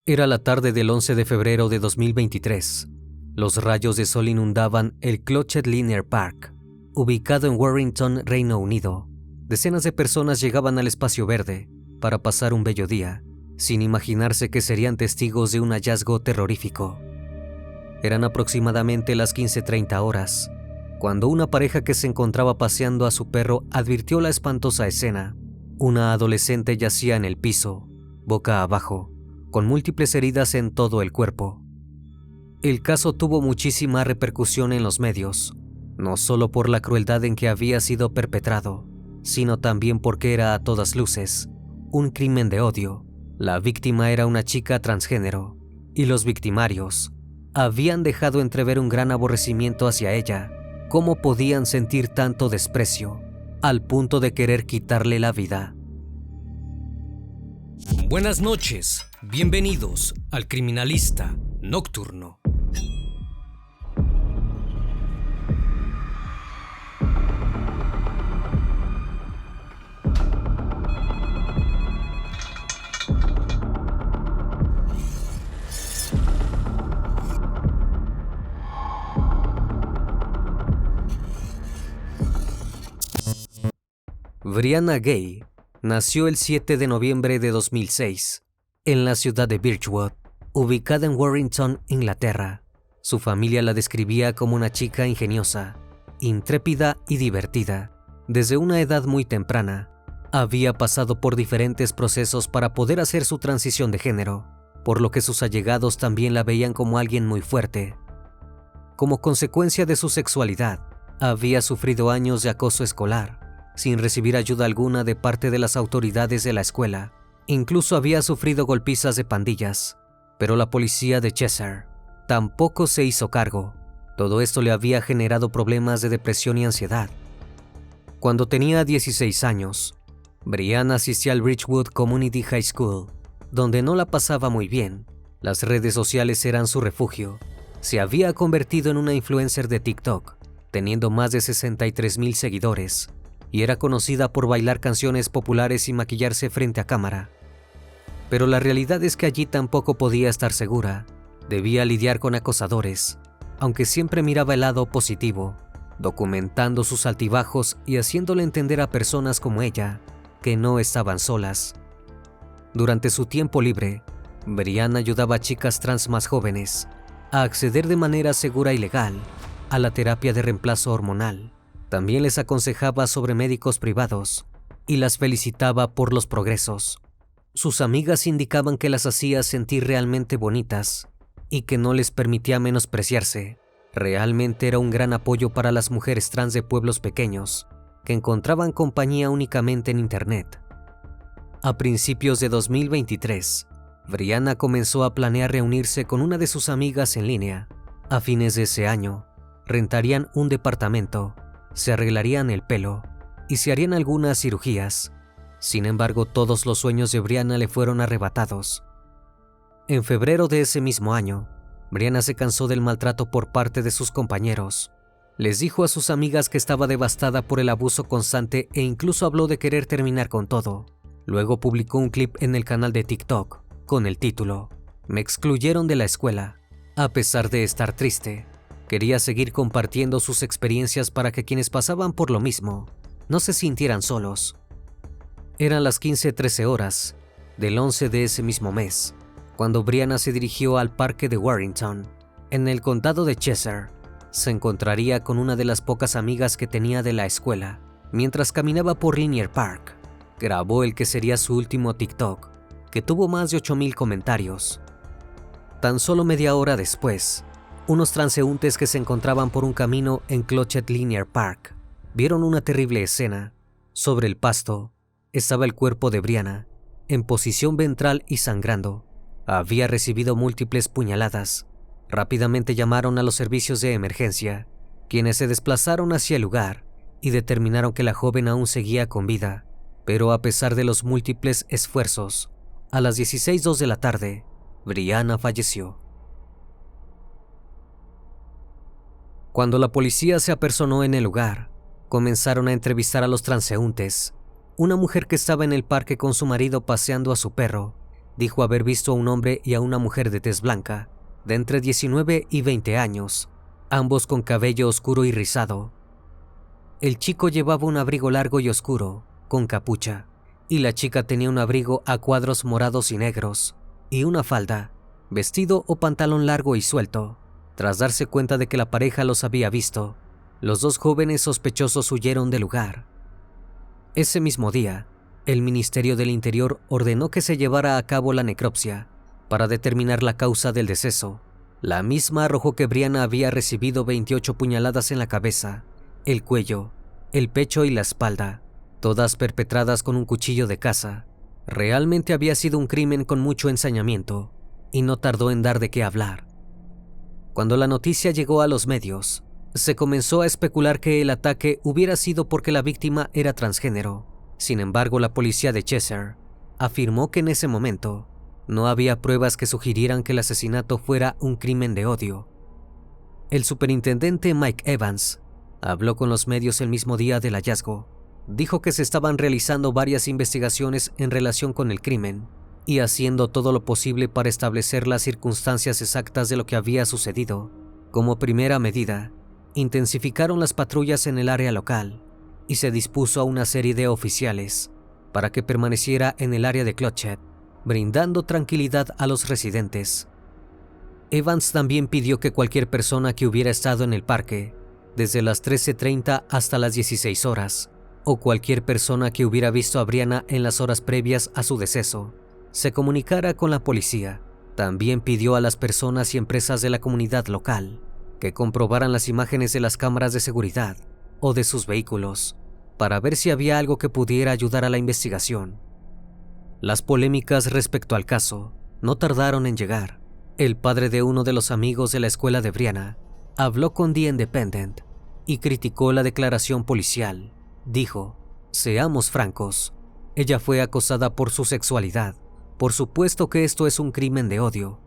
Era la tarde del 11 de febrero de 2023. Los rayos de sol inundaban el Clochet Linear Park, ubicado en Warrington, Reino Unido. Decenas de personas llegaban al espacio verde para pasar un bello día, sin imaginarse que serían testigos de un hallazgo terrorífico. Eran aproximadamente las 15:30 horas, cuando una pareja que se encontraba paseando a su perro advirtió la espantosa escena. Una adolescente yacía en el piso, boca abajo, con múltiples heridas en todo el cuerpo. El caso tuvo muchísima repercusión en los medios, no solo por la crueldad en que había sido perpetrado, sino también porque era a todas luces un crimen de odio. La víctima era una chica transgénero, y los victimarios habían dejado entrever un gran aborrecimiento hacia ella. ¿Cómo podían sentir tanto desprecio, al punto de querer quitarle la vida? Buenas noches, bienvenidos al Criminalista Nocturno. Brianna Ghey nació el 7 de noviembre de 2006 en la ciudad de Birchwood, ubicada en Warrington, Inglaterra. Su familia la describía como una chica ingeniosa, intrépida y divertida. Desde una edad muy temprana, había pasado por diferentes procesos para poder hacer su transición de género, por lo que sus allegados también la veían como alguien muy fuerte. Como consecuencia de su sexualidad, había sufrido años de acoso escolar, sin recibir ayuda alguna de parte de las autoridades de la escuela. Incluso había sufrido golpizas de pandillas, pero la policía de Cheshire tampoco se hizo cargo. Todo esto le había generado problemas de depresión y ansiedad. Cuando tenía 16 años, Brianna asistió al Birchwood Community High School, donde no la pasaba muy bien. Las redes sociales eran su refugio. Se había convertido en una influencer de TikTok, teniendo más de 63,000 seguidores, y era conocida por bailar canciones populares y maquillarse frente a cámara. Pero la realidad es que allí tampoco podía estar segura. Debía lidiar con acosadores, aunque siempre miraba el lado positivo, documentando sus altibajos y haciéndole entender a personas como ella que no estaban solas. Durante su tiempo libre, Brianna ayudaba a chicas trans más jóvenes a acceder de manera segura y legal a la terapia de reemplazo hormonal. También les aconsejaba sobre médicos privados y las felicitaba por los progresos. Sus amigas indicaban que las hacía sentir realmente bonitas y que no les permitía menospreciarse. Realmente era un gran apoyo para las mujeres trans de pueblos pequeños que encontraban compañía únicamente en Internet. A principios de 2023, Brianna comenzó a planear reunirse con una de sus amigas en línea. A fines de ese año, rentarían un departamento, se arreglarían el pelo y se harían algunas cirugías. Sin embargo, todos los sueños de Brianna le fueron arrebatados. En febrero de ese mismo año, Brianna se cansó del maltrato por parte de sus compañeros. Les dijo a sus amigas que estaba devastada por el abuso constante e incluso habló de querer terminar con todo. Luego publicó un clip en el canal de TikTok con el título "Me excluyeron de la escuela". A pesar de estar triste, quería seguir compartiendo sus experiencias para que quienes pasaban por lo mismo no se sintieran solos. Eran las 15:13 horas del 11 de ese mismo mes, cuando Brianna se dirigió al parque de Warrington, en el condado de Cheshire. Se encontraría con una de las pocas amigas que tenía de la escuela. Mientras caminaba por Linear Park, grabó el que sería su último TikTok, que tuvo más de 8,000 comentarios. Tan solo media hora después, unos transeúntes que se encontraban por un camino en Clochet Linear Park vieron una terrible escena. Sobre el pasto estaba el cuerpo de Brianna, en posición ventral y sangrando. Había recibido múltiples puñaladas. Rápidamente llamaron a los servicios de emergencia, quienes se desplazaron hacia el lugar y determinaron que la joven aún seguía con vida. Pero a pesar de los múltiples esfuerzos, a las 16:02 de la tarde, Brianna falleció. Cuando la policía se apersonó en el lugar, comenzaron a entrevistar a los transeúntes. Una mujer que estaba en el parque con su marido paseando a su perro dijo haber visto a un hombre y a una mujer de tez blanca, de entre 19 y 20 años, ambos con cabello oscuro y rizado. El chico llevaba un abrigo largo y oscuro, con capucha, y la chica tenía un abrigo a cuadros morados y negros, y una falda, vestido o pantalón largo y suelto. Tras darse cuenta de que la pareja los había visto, los dos jóvenes sospechosos huyeron del lugar. Ese mismo día, el Ministerio del Interior ordenó que se llevara a cabo la necropsia para determinar la causa del deceso. La misma arrojó que Brianna había recibido 28 puñaladas en la cabeza, el cuello, el pecho y la espalda, todas perpetradas con un cuchillo de caza. Realmente había sido un crimen con mucho ensañamiento, y no tardó en dar de qué hablar. Cuando la noticia llegó a los medios, se comenzó a especular que el ataque hubiera sido porque la víctima era transgénero. Sin embargo, la policía de Cheshire afirmó que en ese momento no había pruebas que sugirieran que el asesinato fuera un crimen de odio. El superintendente Mike Evans habló con los medios el mismo día del hallazgo. Dijo que se estaban realizando varias investigaciones en relación con el crimen y haciendo todo lo posible para establecer las circunstancias exactas de lo que había sucedido. Como primera medida, intensificaron las patrullas en el área local y se dispuso a una serie de oficiales para que permaneciera en el área de Clotchet, brindando tranquilidad a los residentes. Evans también pidió que cualquier persona que hubiera estado en el parque desde las 13:30 hasta las 16 horas, o cualquier persona que hubiera visto a Brianna en las horas previas a su deceso, se comunicara con la policía. También pidió a las personas y empresas de la comunidad local que comprobaran las imágenes de las cámaras de seguridad o de sus vehículos para ver si había algo que pudiera ayudar a la investigación. Las polémicas respecto al caso no tardaron en llegar. El padre de uno de los amigos de la escuela de Brianna habló con The Independent y criticó la declaración policial. Dijo: "Seamos francos, ella fue acosada por su sexualidad. Por supuesto que esto es un crimen de odio".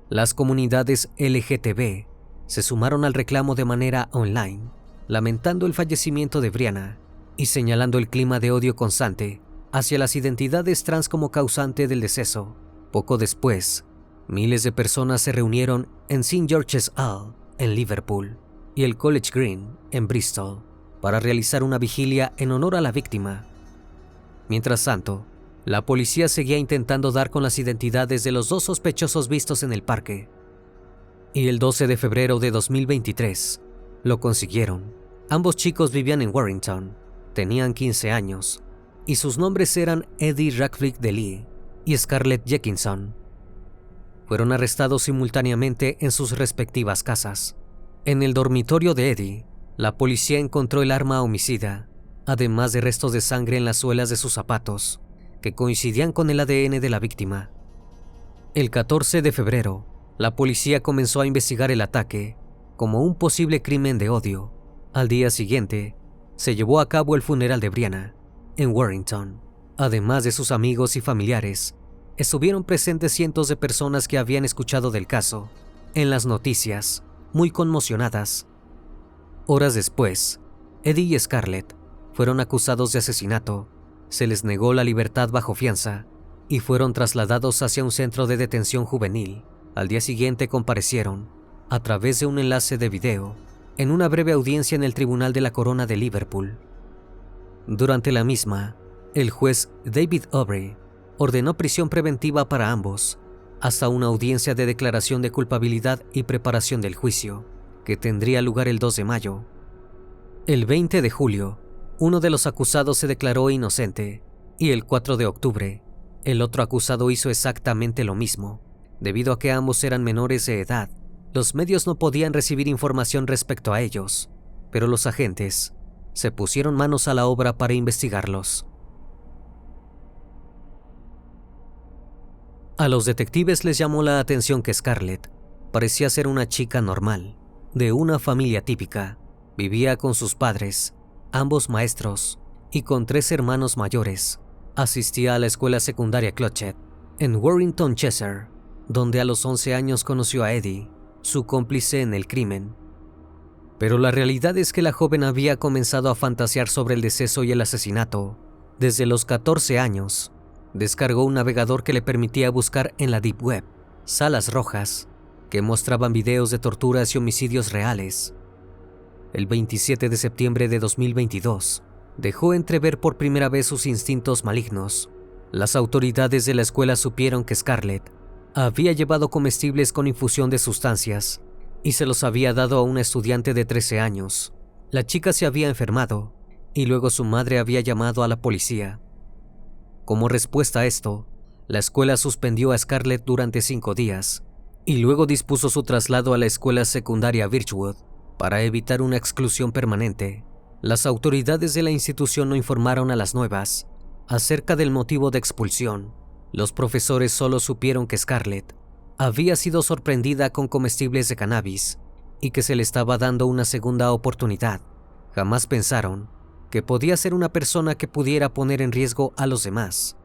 Las comunidades LGTB se sumaron al reclamo de manera online, lamentando el fallecimiento de Brianna y señalando el clima de odio constante hacia las identidades trans como causante del deceso. Poco después, miles de personas se reunieron en St. George's Hall, en Liverpool, y el College Green, en Bristol, para realizar una vigilia en honor a la víctima. Mientras tanto, la policía seguía intentando dar con las identidades de los dos sospechosos vistos en el parque. Y el 12 de febrero de 2023, lo consiguieron. Ambos chicos vivían en Warrington, tenían 15 años, y sus nombres eran Eddie Radcliffe DeLee y Scarlett Jenkinson. Fueron arrestados simultáneamente en sus respectivas casas. En el dormitorio de Eddie, la policía encontró el arma homicida, además de restos de sangre en las suelas de sus zapatos, que coincidían con el ADN de la víctima. El 14 de febrero, la policía comenzó a investigar el ataque como un posible crimen de odio. Al día siguiente, se llevó a cabo el funeral de Brianna en Warrington. Además de sus amigos y familiares, estuvieron presentes cientos de personas que habían escuchado del caso en las noticias, muy conmocionadas. Horas después, Eddie y Scarlett fueron acusados de asesinato, se les negó la libertad bajo fianza y fueron trasladados hacia un centro de detención juvenil. Al día siguiente comparecieron, a través de un enlace de video, en una breve audiencia en el Tribunal de la Corona de Liverpool. Durante la misma, el juez David Aubrey ordenó prisión preventiva para ambos, hasta una audiencia de declaración de culpabilidad y preparación del juicio, que tendría lugar el 2 de mayo. El 20 de julio, uno de los acusados se declaró inocente, y el 4 de octubre, el otro acusado hizo exactamente lo mismo. Debido a que ambos eran menores de edad, los medios no podían recibir información respecto a ellos, pero los agentes se pusieron manos a la obra para investigarlos. A los detectives les llamó la atención que Scarlett parecía ser una chica normal, de una familia típica. Vivía con sus padres, ambos maestros, y con 3 hermanos mayores. Asistía a la escuela secundaria Clotchet, en Warrington, Cheshire, donde a los 11 años conoció a Eddie, su cómplice en el crimen. Pero la realidad es que la joven había comenzado a fantasear sobre el deceso y el asesinato desde los 14 años. descargó un navegador que le permitía buscar en la Deep Web salas rojas que mostraban videos de torturas y homicidios reales. El 27 de septiembre de 2022, dejó entrever por primera vez sus instintos malignos. Las autoridades de la escuela supieron que Scarlett había llevado comestibles con infusión de sustancias y se los había dado a una estudiante de 13 años. La chica se había enfermado y luego su madre había llamado a la policía. Como respuesta a esto, la escuela suspendió a Scarlett durante 5 días y luego dispuso su traslado a la escuela secundaria Birchwood para evitar una exclusión permanente. Las autoridades de la institución no informaron a las nuevas acerca del motivo de expulsión. Los profesores solo supieron que Scarlett había sido sorprendida con comestibles de cannabis y que se le estaba dando una segunda oportunidad. Jamás pensaron que podía ser una persona que pudiera poner en riesgo a los demás.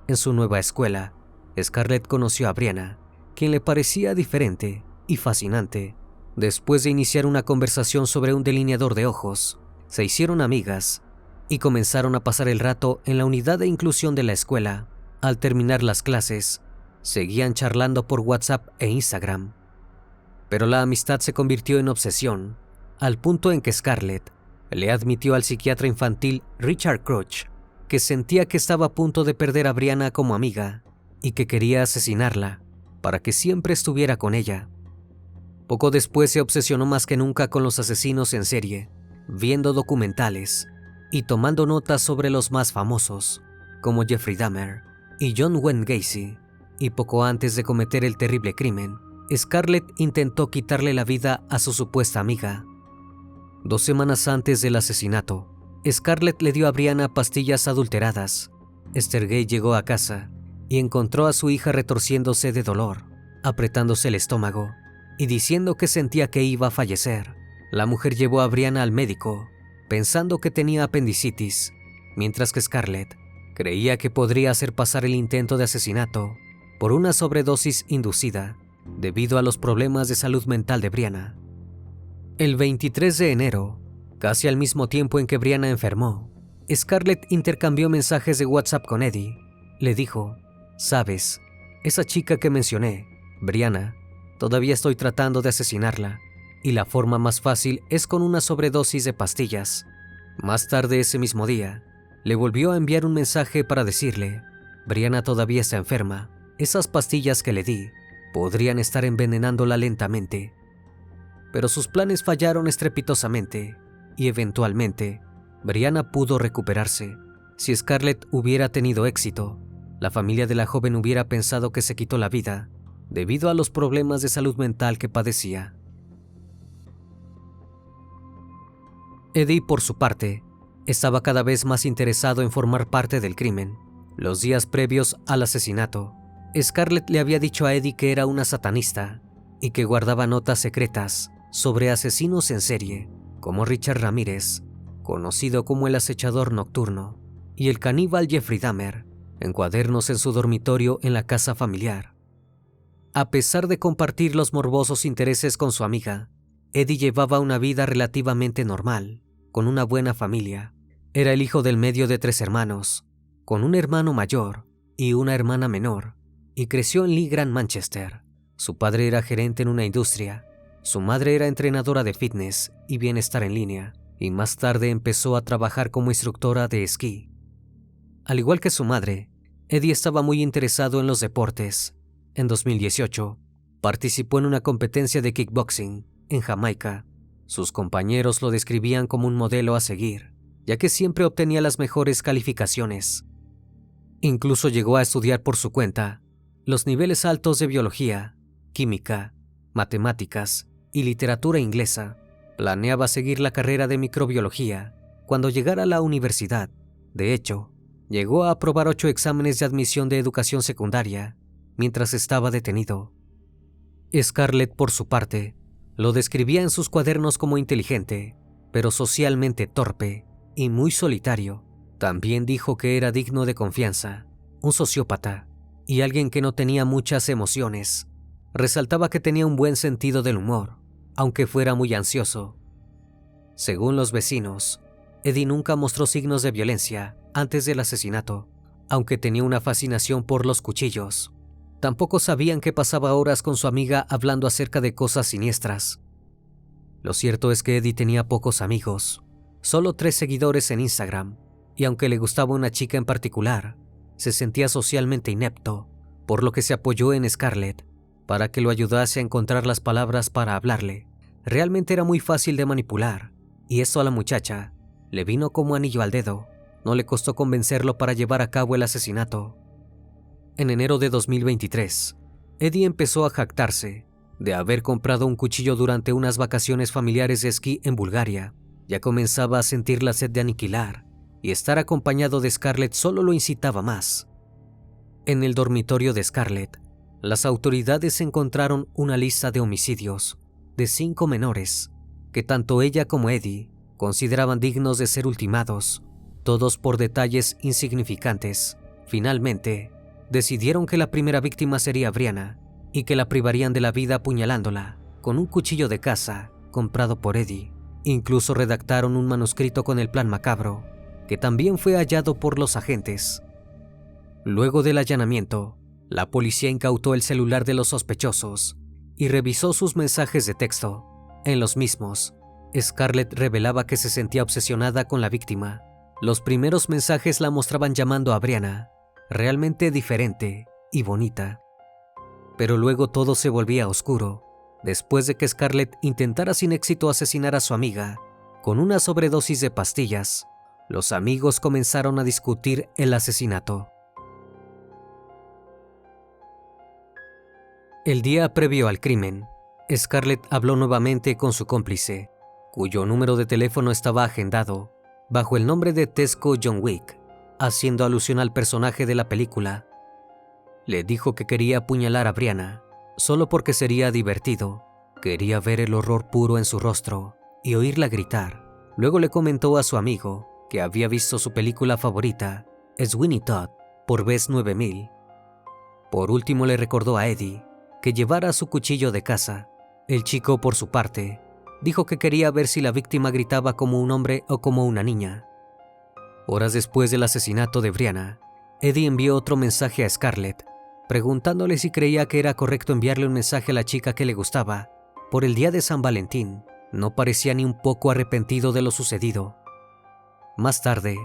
En su nueva escuela, Scarlett conoció a Brianna, quien le parecía diferente y fascinante. Después de iniciar una conversación sobre un delineador de ojos, se hicieron amigas y comenzaron a pasar el rato en la unidad de inclusión de la escuela. Al terminar las clases, seguían charlando por WhatsApp e Instagram. Pero la amistad se convirtió en obsesión, al punto en que Scarlett le admitió al psiquiatra infantil Richard Crouch que sentía que estaba a punto de perder a Brianna como amiga y que quería asesinarla para que siempre estuviera con ella. Poco después se obsesionó más que nunca con los asesinos en serie, viendo documentales y tomando notas sobre los más famosos, como Jeffrey Dahmer y John Wayne Gacy. Y poco antes de cometer el terrible crimen, Scarlett intentó quitarle la vida a su supuesta amiga. 2 semanas antes del asesinato, Scarlett le dio a Brianna pastillas adulteradas. Esther Gay llegó a casa y encontró a su hija retorciéndose de dolor, apretándose el estómago y diciendo que sentía que iba a fallecer. La mujer llevó a Brianna al médico, pensando que tenía apendicitis, mientras que Scarlett creía que podría hacer pasar el intento de asesinato por una sobredosis inducida debido a los problemas de salud mental de Brianna. El 23 de enero, casi al mismo tiempo en que Brianna enfermó, Scarlett intercambió mensajes de WhatsApp con Eddie. Le dijo: «Sabes, esa chica que mencioné, Brianna, todavía estoy tratando de asesinarla, y la forma más fácil es con una sobredosis de pastillas». Más tarde ese mismo día, le volvió a enviar un mensaje para decirle: «Brianna todavía está enferma. Esas pastillas que le di podrían estar envenenándola lentamente». Pero sus planes fallaron estrepitosamente y eventualmente Brianna pudo recuperarse. Si Scarlett hubiera tenido éxito, la familia de la joven hubiera pensado que se quitó la vida debido a los problemas de salud mental que padecía. Eddie, por su parte, estaba cada vez más interesado en formar parte del crimen. Los días previos al asesinato, Scarlett le había dicho a Eddie que era una satanista y que guardaba notas secretas sobre asesinos en serie, como Richard Ramírez, conocido como el acechador nocturno, y el caníbal Jeffrey Dahmer, en cuadernos en su dormitorio en la casa familiar. A pesar de compartir los morbosos intereses con su amiga, Eddie llevaba una vida relativamente normal, con una buena familia. Era el hijo del medio de 3 hermanos, con un hermano mayor y una hermana menor, y creció en Lee Grand, Manchester. Su padre era gerente en una industria, su madre era entrenadora de fitness y bienestar en línea, y más tarde empezó a trabajar como instructora de esquí. Al igual que su madre, Eddie estaba muy interesado en los deportes. En 2018, participó en una competencia de kickboxing en Jamaica. Sus compañeros lo describían como un modelo a seguir, ya que siempre obtenía las mejores calificaciones. Incluso llegó a estudiar por su cuenta los niveles altos de biología, química, matemáticas y literatura inglesa. Planeaba seguir la carrera de microbiología cuando llegara a la universidad. De hecho, llegó a aprobar 8 exámenes de admisión de educación secundaria mientras estaba detenido. Scarlett, por su parte, lo describía en sus cuadernos como inteligente, pero socialmente torpe y muy solitario. También dijo que era digno de confianza, un sociópata y alguien que no tenía muchas emociones. Resaltaba que tenía un buen sentido del humor, aunque fuera muy ansioso. Según los vecinos, Eddie nunca mostró signos de violencia antes del asesinato, aunque tenía una fascinación por los cuchillos. Tampoco sabían que pasaba horas con su amiga hablando acerca de cosas siniestras. Lo cierto es que Eddie tenía pocos amigos, solo 3 seguidores en Instagram, y aunque le gustaba una chica en particular, se sentía socialmente inepto, por lo que se apoyó en Scarlett para que lo ayudase a encontrar las palabras para hablarle. Realmente era muy fácil de manipular, y eso a la muchacha le vino como anillo al dedo. No le costó convencerlo para llevar a cabo el asesinato. En enero de 2023, Eddie empezó a jactarse de haber comprado un cuchillo durante unas vacaciones familiares de esquí en Bulgaria. Ya comenzaba a sentir la sed de aniquilar, y estar acompañado de Scarlett solo lo incitaba más. En el dormitorio de Scarlett, las autoridades encontraron una lista de homicidios de 5 menores que tanto ella como Eddie consideraban dignos de ser ultimados, todos por detalles insignificantes. Finalmente, decidieron que la primera víctima sería Brianna y que la privarían de la vida apuñalándola con un cuchillo de caza comprado por Eddie. Incluso redactaron un manuscrito con el plan macabro, que también fue hallado por los agentes. Luego del allanamiento, la policía incautó el celular de los sospechosos y revisó sus mensajes de texto. En los mismos, Scarlett revelaba que se sentía obsesionada con la víctima. Los primeros mensajes la mostraban llamando a Brianna realmente diferente y bonita. Pero luego todo se volvía oscuro, después de que Scarlett intentara sin éxito asesinar a su amiga con una sobredosis de pastillas. Los amigos comenzaron a discutir el asesinato. El día previo al crimen, Scarlett habló nuevamente con su cómplice, cuyo número de teléfono estaba agendado bajo el nombre de Tesco John Wick, haciendo alusión al personaje de la película. Le dijo que quería apuñalar a Brianna solo porque sería divertido. Quería ver el horror puro en su rostro y oírla gritar. Luego le comentó a su amigo que había visto su película favorita, Sweeney Todd, por vez 9000. Por último le recordó a Eddie que llevara su cuchillo de caza. El chico, por su parte, dijo que quería ver si la víctima gritaba como un hombre o como una niña. Horas después del asesinato de Brianna, Eddie envió otro mensaje a Scarlett, preguntándole si creía que era correcto enviarle un mensaje a la chica que le gustaba por el día de San Valentín. No parecía ni un poco arrepentido de lo sucedido. Más tarde,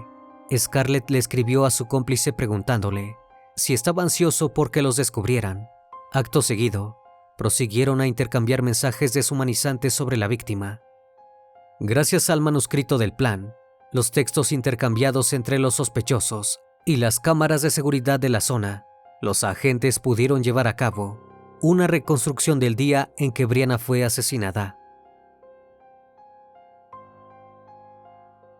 Scarlett le escribió a su cómplice preguntándole si estaba ansioso por que los descubrieran. Acto seguido, prosiguieron a intercambiar mensajes deshumanizantes sobre la víctima. Gracias al manuscrito del plan, los textos intercambiados entre los sospechosos y las cámaras de seguridad de la zona, los agentes pudieron llevar a cabo una reconstrucción del día en que Brianna fue asesinada.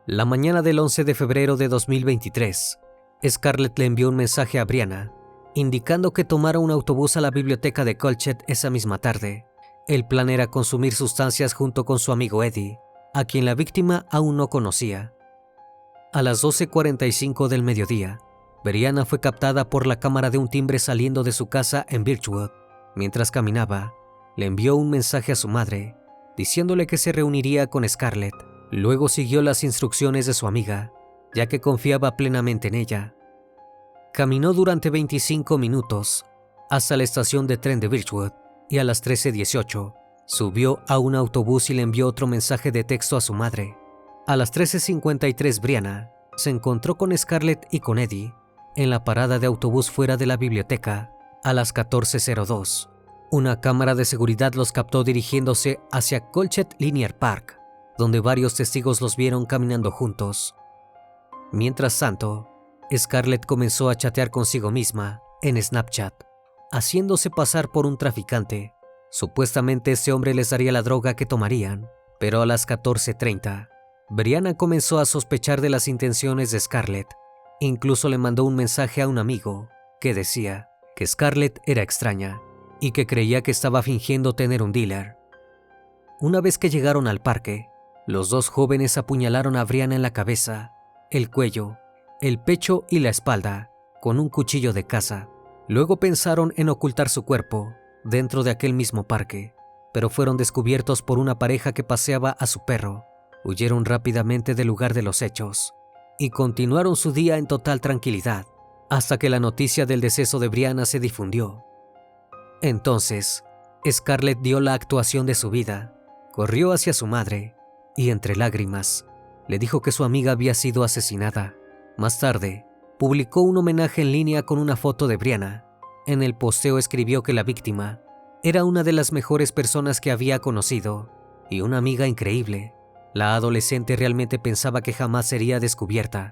La mañana del 11 de febrero de 2023, Scarlett le envió un mensaje a Brianna indicando que tomara un autobús a la biblioteca de Colchett esa misma tarde. El plan era consumir sustancias junto con su amigo Eddie, a quien la víctima aún no conocía. A las 12:45 del mediodía, Brianna fue captada por la cámara de un timbre saliendo de su casa en Birchwood. Mientras caminaba, le envió un mensaje a su madre, diciéndole que se reuniría con Scarlett. Luego siguió las instrucciones de su amiga, ya que confiaba plenamente en ella. Caminó durante 25 minutos hasta la estación de tren de Birchwood y a las 13:18 subió a un autobús y le envió otro mensaje de texto a su madre. A las 13:53 Brianna se encontró con Scarlett y con Eddie en la parada de autobús fuera de la biblioteca. A las 14:02 una cámara de seguridad los captó dirigiéndose hacia Colchett Linear Park, donde varios testigos los vieron caminando juntos. Mientras tanto, Scarlett comenzó a chatear consigo misma en Snapchat, haciéndose pasar por un traficante. Supuestamente ese hombre les daría la droga que tomarían, pero a las 14:30, Brianna comenzó a sospechar de las intenciones de Scarlett. Incluso le mandó un mensaje a un amigo que decía que Scarlett era extraña y que creía que estaba fingiendo tener un dealer. Una vez que llegaron al parque, los dos jóvenes apuñalaron a Brianna en la cabeza, el cuello, el pecho y la espalda con un cuchillo de caza. Luego pensaron en ocultar su cuerpo dentro de aquel mismo parque, pero fueron descubiertos por una pareja que paseaba a su perro. Huyeron rápidamente del lugar de los hechos y continuaron su día en total tranquilidad, hasta que la noticia del deceso de Brianna se difundió. Entonces, Scarlett dio la actuación de su vida, corrió hacia su madre y, entre lágrimas, le dijo que su amiga había sido asesinada. Más tarde, publicó un homenaje en línea con una foto de Brianna. En el posteo escribió que la víctima era una de las mejores personas que había conocido y una amiga increíble. La adolescente realmente pensaba que jamás sería descubierta.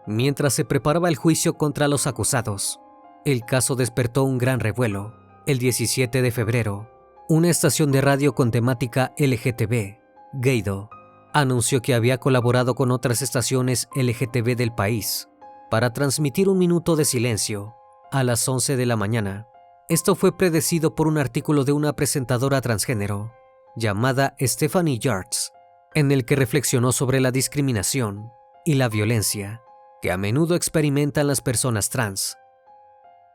Mientras se preparaba el juicio contra los acusados, el caso despertó un gran revuelo. El 17 de febrero, una estación de radio con temática LGTB, Gaydo, anunció que había colaborado con otras estaciones LGTB del país para transmitir un minuto de silencio a las 11 de la mañana. Esto fue predecido por un artículo de una presentadora transgénero llamada Stephanie Yards, en el que reflexionó sobre la discriminación y la violencia que a menudo experimentan las personas trans.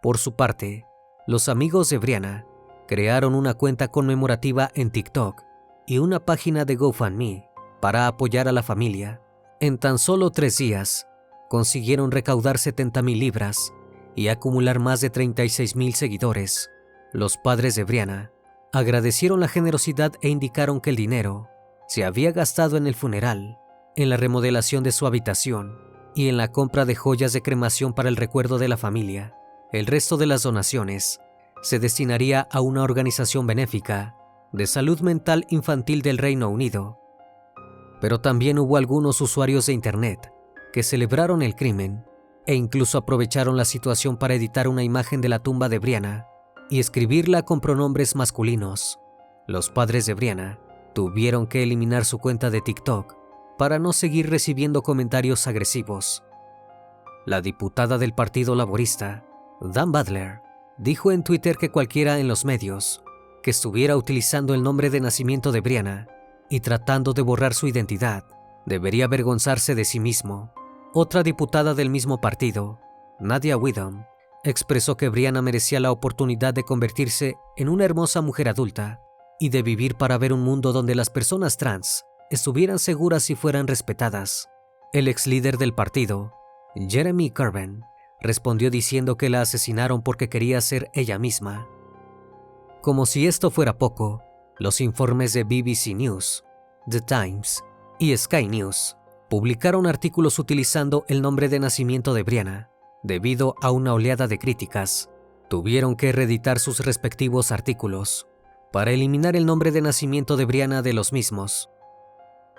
Por su parte, los amigos de Brianna crearon una cuenta conmemorativa en TikTok y una página de GoFundMe para apoyar a la familia. En tan solo 3 días, consiguieron recaudar 70,000 libras y acumular más de 36,000 seguidores. Los padres de Brianna agradecieron la generosidad e indicaron que el dinero se había gastado en el funeral, en la remodelación de su habitación y en la compra de joyas de cremación para el recuerdo de la familia. El resto de las donaciones se destinaría a una organización benéfica de salud mental infantil del Reino Unido. Pero también hubo algunos usuarios de Internet que celebraron el crimen e incluso aprovecharon la situación para editar una imagen de la tumba de Brianna y escribirla con pronombres masculinos. Los padres de Brianna tuvieron que eliminar su cuenta de TikTok para no seguir recibiendo comentarios agresivos. La diputada del Partido Laborista, Dan Butler, dijo en Twitter que cualquiera en los medios que estuviera utilizando el nombre de nacimiento de Brianna y tratando de borrar su identidad debería avergonzarse de sí mismo. Otra diputada del mismo partido, Nadia Widom, expresó que Brianna merecía la oportunidad de convertirse en una hermosa mujer adulta y de vivir para ver un mundo donde las personas trans estuvieran seguras y fueran respetadas. El ex líder del partido, Jeremy Corbyn, respondió diciendo que la asesinaron porque quería ser ella misma. Como si esto fuera poco, los informes de BBC News, The Times y Sky News publicaron artículos utilizando el nombre de nacimiento de Brianna. Debido a una oleada de críticas, tuvieron que reeditar sus respectivos artículos para eliminar el nombre de nacimiento de Brianna de los mismos.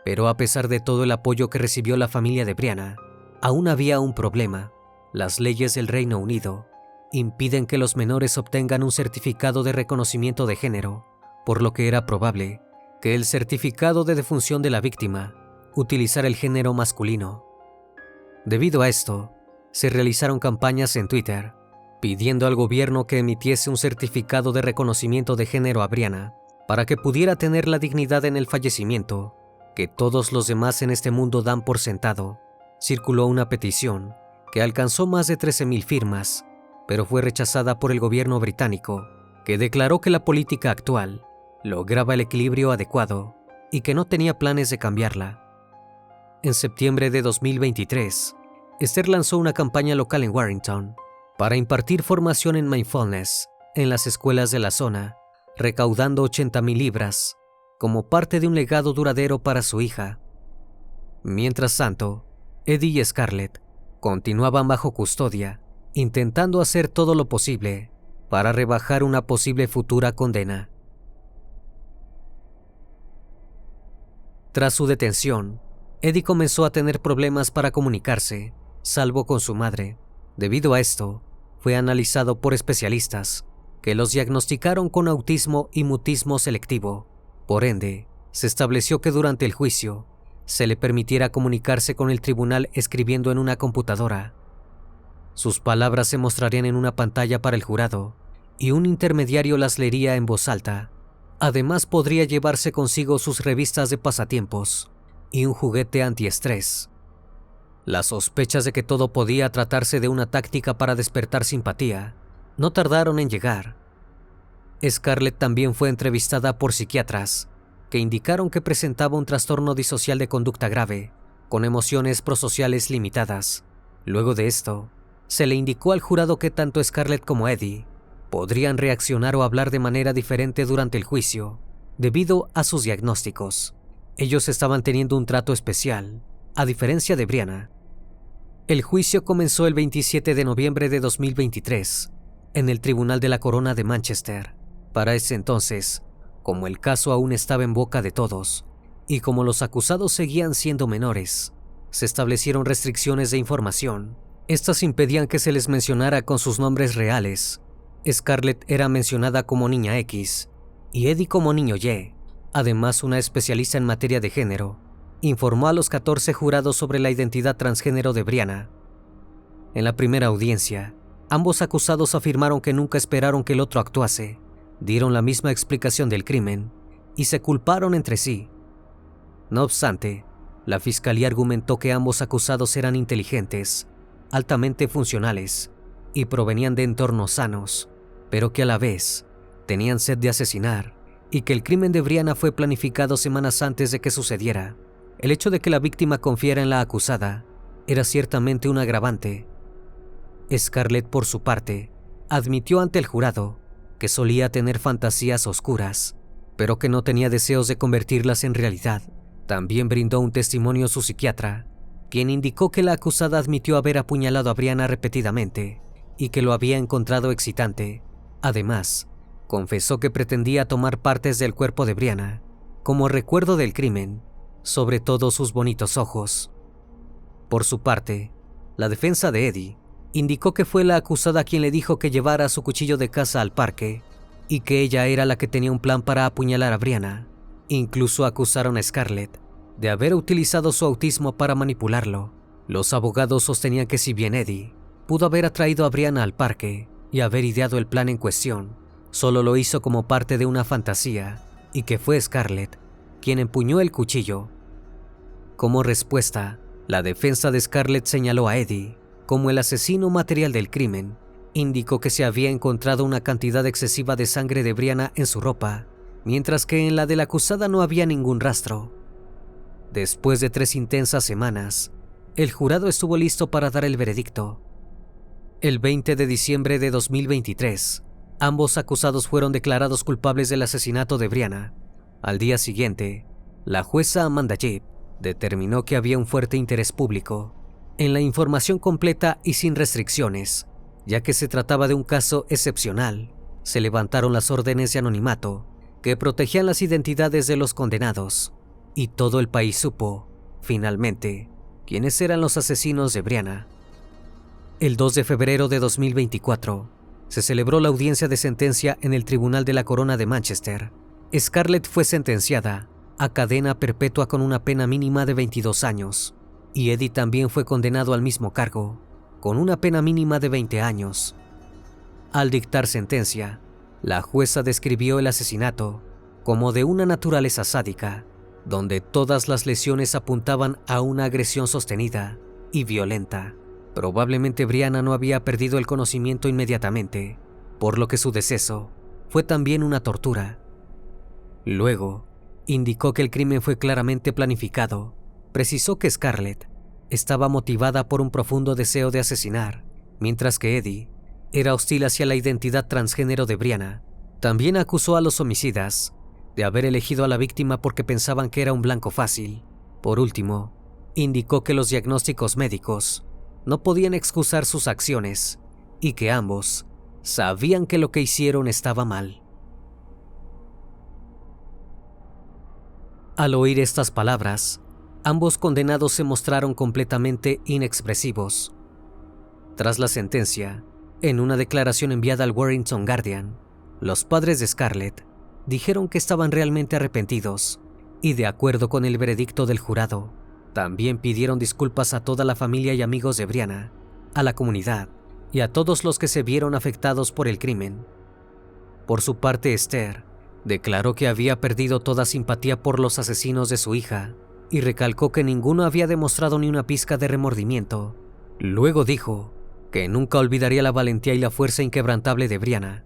Pero a pesar de todo el apoyo que recibió la familia de Brianna, aún había un problema. Las leyes del Reino Unido impiden que los menores obtengan un certificado de reconocimiento de género, por lo que era probable que el certificado de defunción de la víctima utilizara el género masculino. Debido a esto, se realizaron campañas en Twitter pidiendo al gobierno que emitiese un certificado de reconocimiento de género a Brianna para que pudiera tener la dignidad en el fallecimiento que todos los demás en este mundo dan por sentado. Circuló una petición que alcanzó más de 13,000 firmas, pero fue rechazada por el gobierno británico, que declaró que la política actual lograba el equilibrio adecuado y que no tenía planes de cambiarla. En septiembre de 2023, Esther lanzó una campaña local en Warrington para impartir formación en mindfulness en las escuelas de la zona, recaudando 80,000 libras como parte de un legado duradero para su hija. Mientras tanto, Eddie y Scarlett continuaban bajo custodia, intentando hacer todo lo posible para rebajar una posible futura condena. Tras su detención, Eddie comenzó a tener problemas para comunicarse, salvo con su madre. Debido a esto, fue analizado por especialistas que los diagnosticaron con autismo y mutismo selectivo. Por ende, se estableció que durante el juicio se le permitiera comunicarse con el tribunal escribiendo en una computadora. Sus palabras se mostrarían en una pantalla para el jurado y un intermediario las leería en voz alta. Además, podría llevarse consigo sus revistas de pasatiempos y un juguete antiestrés. Las sospechas de que todo podía tratarse de una táctica para despertar simpatía no tardaron en llegar. Scarlett también fue entrevistada por psiquiatras que indicaron que presentaba un trastorno disocial de conducta grave, con emociones prosociales limitadas. Luego de esto, se le indicó al jurado que tanto Scarlett como Eddie podrían reaccionar o hablar de manera diferente durante el juicio, debido a sus diagnósticos. Ellos estaban teniendo un trato especial, a diferencia de Brianna. El juicio comenzó el 27 de noviembre de 2023, en el Tribunal de la Corona de Manchester. Para ese entonces, como el caso aún estaba en boca de todos, y como los acusados seguían siendo menores, se establecieron restricciones de información. Estas impedían que se les mencionara con sus nombres reales. Scarlett era mencionada como Niña X y Eddie como Niño Y. Además, una especialista en materia de género informó a los 14 jurados sobre la identidad transgénero de Brianna. En la primera audiencia, ambos acusados afirmaron que nunca esperaron que el otro actuase, dieron la misma explicación del crimen y se culparon entre sí. No obstante, la fiscalía argumentó que ambos acusados eran inteligentes, altamente funcionales y provenían de entornos sanos, pero que a la vez tenían sed de asesinar, y que el crimen de Brianna fue planificado semanas antes de que sucediera. El hecho de que la víctima confiara en la acusada era ciertamente un agravante. Scarlett, por su parte, admitió ante el jurado que solía tener fantasías oscuras, pero que no tenía deseos de convertirlas en realidad. También brindó un testimonio su psiquiatra, quien indicó que la acusada admitió haber apuñalado a Brianna repetidamente y que lo había encontrado excitante. Además, confesó que pretendía tomar partes del cuerpo de Brianna como recuerdo del crimen, sobre todo sus bonitos ojos. Por su parte, la defensa de Eddie indicó que fue la acusada quien le dijo que llevara su cuchillo de caza al parque y que ella era la que tenía un plan para apuñalar a Brianna. Incluso acusaron a Scarlett de haber utilizado su autismo para manipularlo. Los abogados sostenían que si bien Eddie pudo haber atraído a Brianna al parque y haber ideado el plan en cuestión, solo lo hizo como parte de una fantasía y que fue Scarlett quien empuñó el cuchillo. Como respuesta, la defensa de Scarlett señaló a Eddie como el asesino material del crimen. Indicó que se había encontrado una cantidad excesiva de sangre de Brianna en su ropa, mientras que en la de la acusada no había ningún rastro. Después de 3 intensas semanas, el jurado estuvo listo para dar el veredicto. El 20 de diciembre de 2023, ambos acusados fueron declarados culpables del asesinato de Brianna. Al día siguiente, la jueza Amanda Yip determinó que había un fuerte interés público en la información completa y sin restricciones, ya que se trataba de un caso excepcional. Se levantaron las órdenes de anonimato que protegían las identidades de los condenados, y todo el país supo, finalmente, quiénes eran los asesinos de Brianna. El 2 de febrero de 2024, se celebró la audiencia de sentencia en el Tribunal de la Corona de Manchester. Scarlett fue sentenciada a cadena perpetua con una pena mínima de 22 años, y Eddie también fue condenado al mismo cargo, con una pena mínima de 20 años. Al dictar sentencia, la jueza describió el asesinato como de una naturaleza sádica, donde todas las lesiones apuntaban a una agresión sostenida y violenta. Probablemente Brianna no había perdido el conocimiento inmediatamente, por lo que su deceso fue también una tortura. Luego, indicó que el crimen fue claramente planificado. Precisó que Scarlett estaba motivada por un profundo deseo de asesinar, mientras que Eddie era hostil hacia la identidad transgénero de Brianna. También acusó a los homicidas de haber elegido a la víctima porque pensaban que era un blanco fácil. Por último, indicó que los diagnósticos médicos no podían excusar sus acciones y que ambos sabían que lo que hicieron estaba mal. Al oír estas palabras, ambos condenados se mostraron completamente inexpresivos. Tras la sentencia, en una declaración enviada al Warrington Guardian, los padres de Scarlett dijeron que estaban realmente arrepentidos y de acuerdo con el veredicto del jurado. También pidieron disculpas a toda la familia y amigos de Brianna, a la comunidad y a todos los que se vieron afectados por el crimen. Por su parte, Esther declaró que había perdido toda simpatía por los asesinos de su hija y recalcó que ninguno había demostrado ni una pizca de remordimiento. Luego dijo que nunca olvidaría la valentía y la fuerza inquebrantable de Brianna.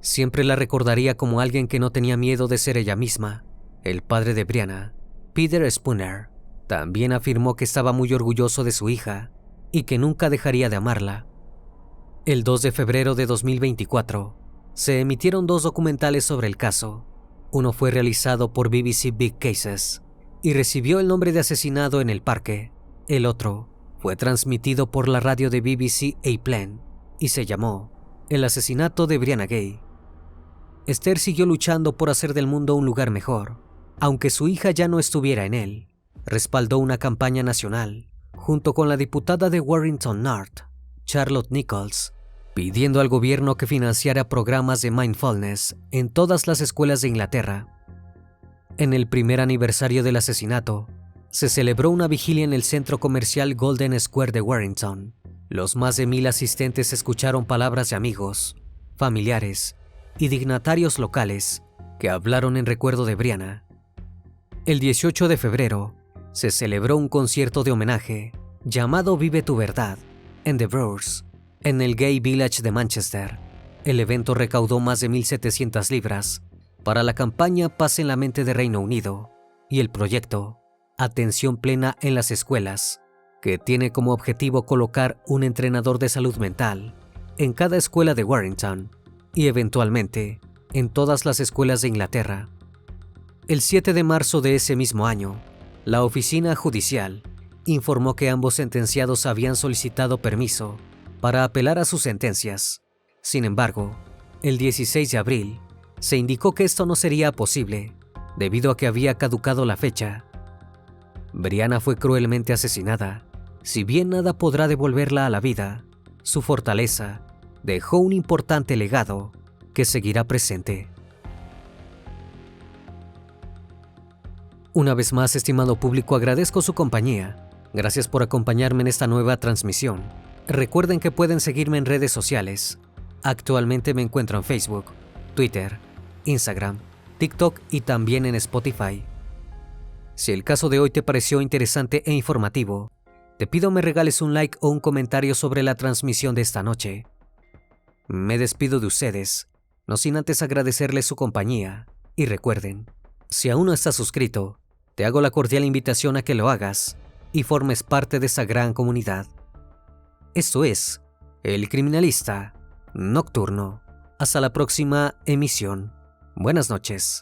Siempre la recordaría como alguien que no tenía miedo de ser ella misma. El padre de Brianna, Peter Spooner, también afirmó que estaba muy orgulloso de su hija y que nunca dejaría de amarla. El 2 de febrero de 2024 se emitieron 2 documentales sobre el caso. Uno fue realizado por BBC Big Cases y recibió el nombre de Asesinado en el Parque. El otro fue transmitido por la radio de BBC A-Plan y se llamó El asesinato de Brianna Ghey. Esther siguió luchando por hacer del mundo un lugar mejor, aunque su hija ya no estuviera en él. Respaldó una campaña nacional, junto con la diputada de Warrington North, Charlotte Nichols, pidiendo al gobierno que financiara programas de mindfulness en todas las escuelas de Inglaterra. En el primer aniversario del asesinato, se celebró una vigilia en el centro comercial Golden Square de Warrington. Los más de 1000 asistentes escucharon palabras de amigos, familiares y dignatarios locales que hablaron en recuerdo de Brianna. El 18 de febrero se celebró un concierto de homenaje llamado Vive tu Verdad en The Brewers, en el Gay Village de Manchester. El evento recaudó más de 1.700 libras para la campaña Paz en la Mente de Reino Unido y el proyecto Atención Plena en las Escuelas, que tiene como objetivo colocar un entrenador de salud mental en cada escuela de Warrington y eventualmente en todas las escuelas de Inglaterra. El 7 de marzo de ese mismo año, la oficina judicial informó que ambos sentenciados habían solicitado permiso para apelar a sus sentencias. Sin embargo, el 16 de abril se indicó que esto no sería posible debido a que había caducado la fecha. Brianna fue cruelmente asesinada. Si bien nada podrá devolverla a la vida, su fortaleza dejó un importante legado que seguirá presente. Una vez más, estimado público, agradezco su compañía. Gracias por acompañarme en esta nueva transmisión. Recuerden que pueden seguirme en redes sociales. Actualmente me encuentro en Facebook, Twitter, Instagram, TikTok y también en Spotify. Si el caso de hoy te pareció interesante e informativo, te pido me regales un like o un comentario sobre la transmisión de esta noche. Me despido de ustedes, no sin antes agradecerles su compañía. Y recuerden, si aún no estás suscrito, te hago la cordial invitación a que lo hagas y formes parte de esa gran comunidad. Esto es El Criminalista Nocturno. Hasta la próxima emisión. Buenas noches.